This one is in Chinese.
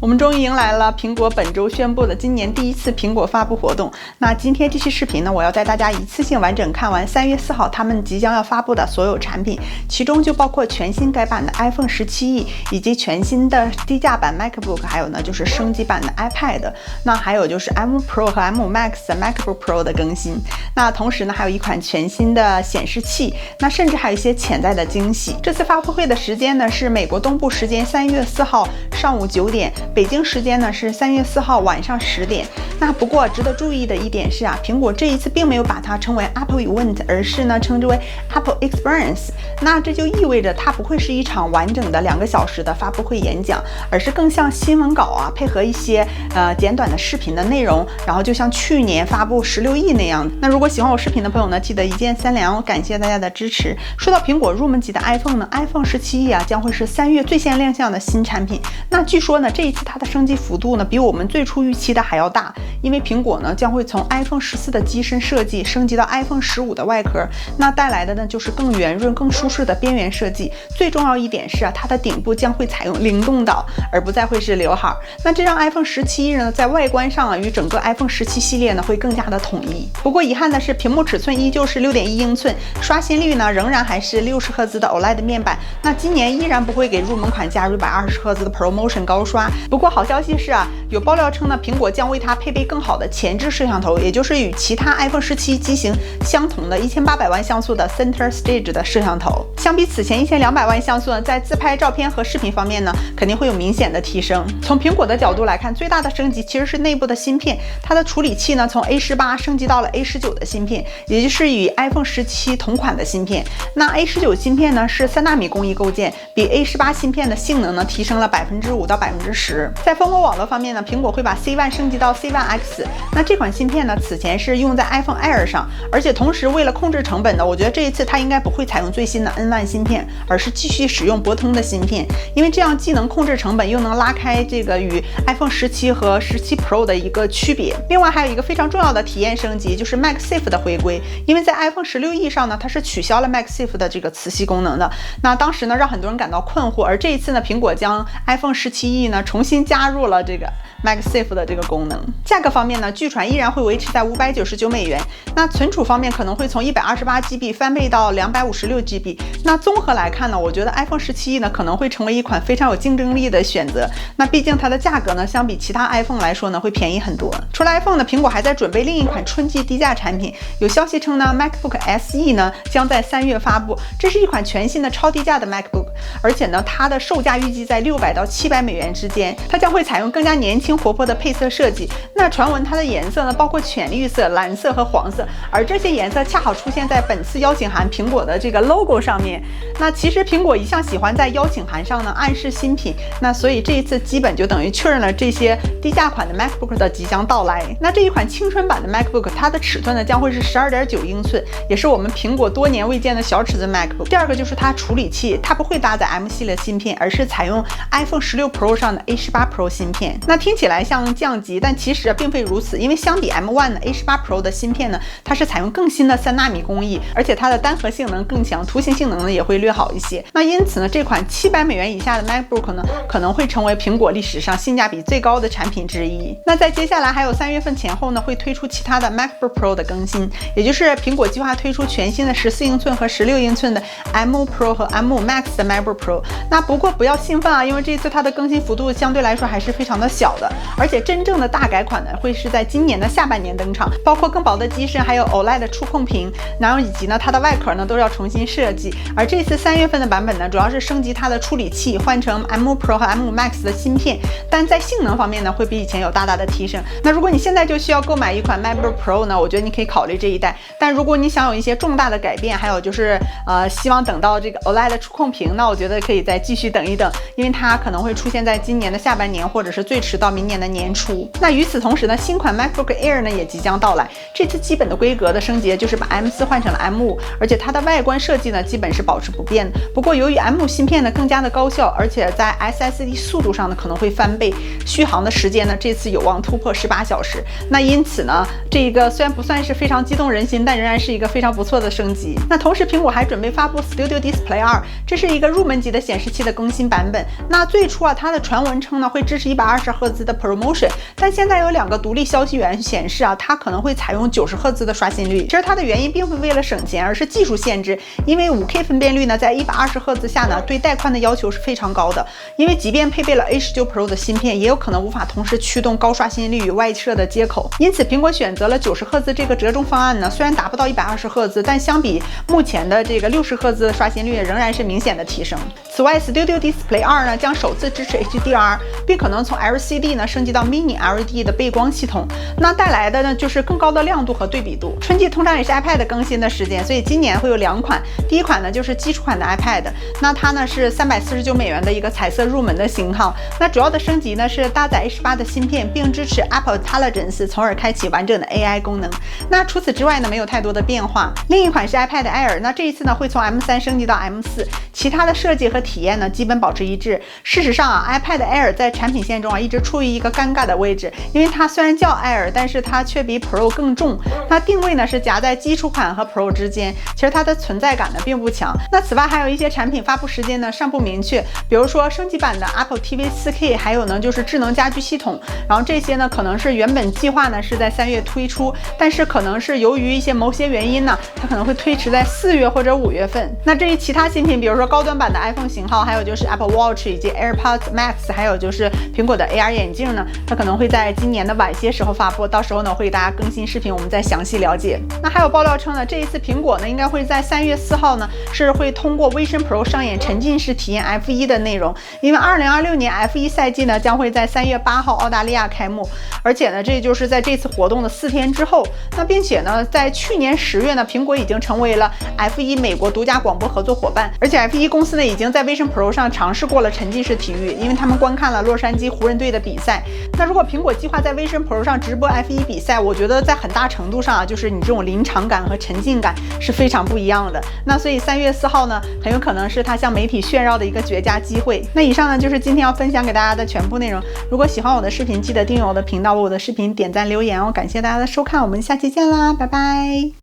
我们终于迎来了苹果本周宣布的今年第一次苹果发布活动。那今天这期视频呢，我要带大家一次性完整看完3月4号他们即将要发布的所有产品，其中就包括全新改版的 iPhone 17E， 以及全新的低价版 MacBook， 还有呢就是升级版的 iPad， 那还有就是 M Pro 和 M Max 的 MacBook Pro 的更新。那同时呢，还有一款全新的显示器，那甚至还有一些潜在的惊喜。这次发布会的时间呢是美国东部时间3月4号上午9点。北京时间呢是3月4号晚上10点。那不过值得注意的一点是苹果这一次并没有把它称为 Apple Event， 而是呢称之为 Apple Experience。那这就意味着它不会是一场完整的2个小时的发布会演讲，而是更像新闻稿配合一些简短的视频的内容，然后就像去年发布16E那样。那如果喜欢我视频的朋友呢，记得一键三连，感谢大家的支持。说到苹果入门级的 iPhone 呢 ，iPhone 17E将会是3月最先亮相的新产品。那据说呢，这一次它的升级幅度呢比我们最初预期的还要大，因为苹果呢将会从 iPhone 14的机身设计升级到 iPhone 15的外壳，那带来的呢就是更圆润、更舒适的边缘设计。最重要一点是它的顶部将会采用灵动岛，而不再会是刘海。那这让 iPhone 17呢在外观上与整个 iPhone 17系列呢会更加的统一。不过遗憾的是，屏幕尺寸依旧是 6.1 英寸，刷新率呢仍然还是60赫兹的 OLED 面板。那今年依然不会给入门款加入120赫兹的 ProMotion 高刷。不过好消息是有爆料称呢，苹果将为它配备更好的前置摄像头，也就是与其他 iPhone 17机型相同的1800万像素的 Center Stage 的摄像头。相比此前1200万像素呢，在自拍照片和视频方面呢，肯定会有明显的提升。从苹果的角度来看，最大的升级其实是内部的芯片，它的处理器呢从 A18 升级到了 A19 的芯片，也就是与 iPhone 17同款的芯片。那 A19 芯片呢是3纳米工艺构建，比 A18 芯片的性能呢提升了5%到10%。在蜂窝网络方面呢，苹果会把 C1 升级到 C1X。那这款芯片呢，此前是用在 iPhone Air 上，而且同时为了控制成本呢，我觉得这一次它应该不会采用最新的 N1 芯片，而是继续使用博通的芯片，因为这样既能控制成本，又能拉开这个与 iPhone 17和17 Pro 的一个区别。另外还有一个非常重要的体验升级，就是 MagSafe 的回归，因为在 iPhone 16E 上呢，它是取消了 MagSafe 的这个磁吸功能的。那当时呢，让很多人感到困惑，而这一次呢，苹果将 iPhone 17E 呢重新加入了这个 MagSafe 的这个功能。价格方面呢，据传依然会维持在599美元。那存储方面可能会从128GB 翻倍到256GB。那综合来看呢，我觉得 iPhone 17E 呢可能会成为一款非常有竞争力的选择。那毕竟它的价格呢，相比其他 iPhone 来说呢，会便宜很多。除了 iPhone 呢，苹果还在准备另一款春季低价产品。有消息称呢 ，MacBook SE 呢将在3月发布。这是一款全新的超低价的 MacBook， 而且呢，它的售价预计在600到700美元之间。它将会采用更加年轻活泼的配色设计。那传闻它的颜色呢，包括浅绿色、蓝色和黄色，而这些颜色恰好出现在本次邀请函苹果的这个 logo 上面。那其实苹果一向喜欢在邀请函上呢暗示新品，那所以这一次基本就等于确认了这些低价款的 MacBook 的即将到来。那这一款青春版的 MacBook， 它的尺寸呢将会是12.9 英寸，也是我们苹果多年未见的小尺寸 MacBook。第二个就是它处理器，它不会搭载 M 系列芯片，而是采用 iPhone 16 Pro 上的 A18 Pro 芯片。那听起来像降级，但其实并非如此，因为相比 M1 的 A18 Pro 的芯片呢，它是采用更新的3纳米工艺，而且它的单核性能更强，图形性能呢也会略好一些。那因此呢，这款700美元以下的 MacBook 呢，可能会成为苹果历史上性价比最高的产品之一。那在接下来还有3月份前后呢，会推出其他的 MacBook Pro 的更新，也就是苹果计划推出全新的14英寸和16英寸的 M Pro 和 M Max 的 MacBook Pro。那不过不要兴奋因为这次它的更新幅度相对来说还是非常的小的，而且真正的大改款呢，会是在今年的下半年登场，包括更薄的机身，还有 OLED 的触控屏，然后以及呢它的外壳呢都要重新设计。而这次3月份的版本呢，主要是升级它的处理器，换成 M Pro 和 M Max 的芯片，但在性能方面呢，会比以前有大大的提升。那如果你现在就需要购买一款 MacBook Pro 呢，我觉得你可以考虑这一代。但如果你想有一些重大的改变，还有就是希望等到这个 OLED 的触控屏，那我觉得可以再继续等一等，因为它可能会出现在今年的下半年，或者是最迟到明年的年初。那与此同时呢，新款 MacBook Air 呢也即将到来。这次基本的规格的升级就是把 M4 换成了 M5， 而且它的外观设计呢基本是保持不变的。不过由于 M5 芯片呢更加的高效，而且在 SSD 速度上呢可能会翻倍，续航的时间呢这次有望突破18小时。那因此呢，这个虽然不算是非常激动人心，但仍然是一个非常不错的升级。那同时苹果还准备发布 Studio Display 2，这是一个入门级的显示器的更新版本。那最初它的传闻称称呢会支持120赫兹的 ProMotion， 但现在有2个独立消息源显示啊，它可能会采用90赫兹的刷新率。其实它的原因并非为了省钱，而是技术限制。因为 5K 分辨率呢，在120赫兹下呢，对带宽的要求是非常高的。因为即便配备了 A19 Pro 的芯片，也有可能无法同时驱动高刷新率与外设的接口。因此，苹果选择了90赫兹这个折中方案呢，虽然达不到120赫兹，但相比目前的这个60赫兹的刷新率，仍然是明显的提升。此外 ，Studio Display 2呢将首次支持 HDR， 并可能从 LCD 呢升级到 Mini LED 的背光系统。那带来的呢就是更高的亮度和对比度。春季通常也是 iPad 更新的时间，所以今年会有2款。第一款呢就是基础款的 iPad， 那它呢是349美元的一个彩色入门的型号。那主要的升级呢是搭载 A18 的芯片，并支持 Apple Intelligence， 从而开启完整的 AI 功能。那除此之外呢没有太多的变化。另一款是 iPad Air， 那这一次呢会从 M3 升级到 M4， 其他的设计和体验呢基本保持一致。事实上啊 ，iPad Air 在产品线中啊一直处于一个尴尬的位置，因为它虽然叫 Air， 但是它却比 Pro 更重。它定位呢是夹在基础款和 Pro 之间，其实它的存在感呢并不强。那此外还有一些产品发布时间呢尚不明确，比如说升级版的 Apple TV 4K， 还有呢就是智能家居系统。然后这些呢可能是原本计划呢是在3月推出，但是可能是由于某些原因呢，它可能会推迟在4月或者5月份。那至于其他新品，比如说高端版的 iPhone 型号，还有就是 Apple Watch 以及 AirPods Max， 还有就是苹果的 AR 眼镜呢，它可能会在今年的晚些时候发布，到时候呢会给大家更新视频，我们再详细了解。那还有爆料称呢，这一次苹果呢应该会在3月4号呢是会通过 Vision Pro 上演沉浸式体验 F1 的内容，因为2026年 F1 赛季呢将会在3月8号澳大利亚开幕，而且呢这就是在这次活动的4天之后。那并且呢在去年10月呢，苹果已经成为了 F1 美国独家广播合作伙伴，而且 F1 公司呢已经在 Vision Pro 上尝试过了沉浸式体育，因为他们观看了洛杉矶湖人队的比赛。那如果苹果计划在 Vision Pro 上直播 F1 比赛，我觉得在很大程度上啊，就是你这种临场感和沉浸感是非常不一样的。那所以3月4号呢，很有可能是它向媒体炫耀的一个绝佳机会。那以上呢就是今天要分享给大家的全部内容。如果喜欢我的视频，记得订阅我的频道，为我的视频点赞留言哦。感谢大家的收看，我们下期见啦，拜拜。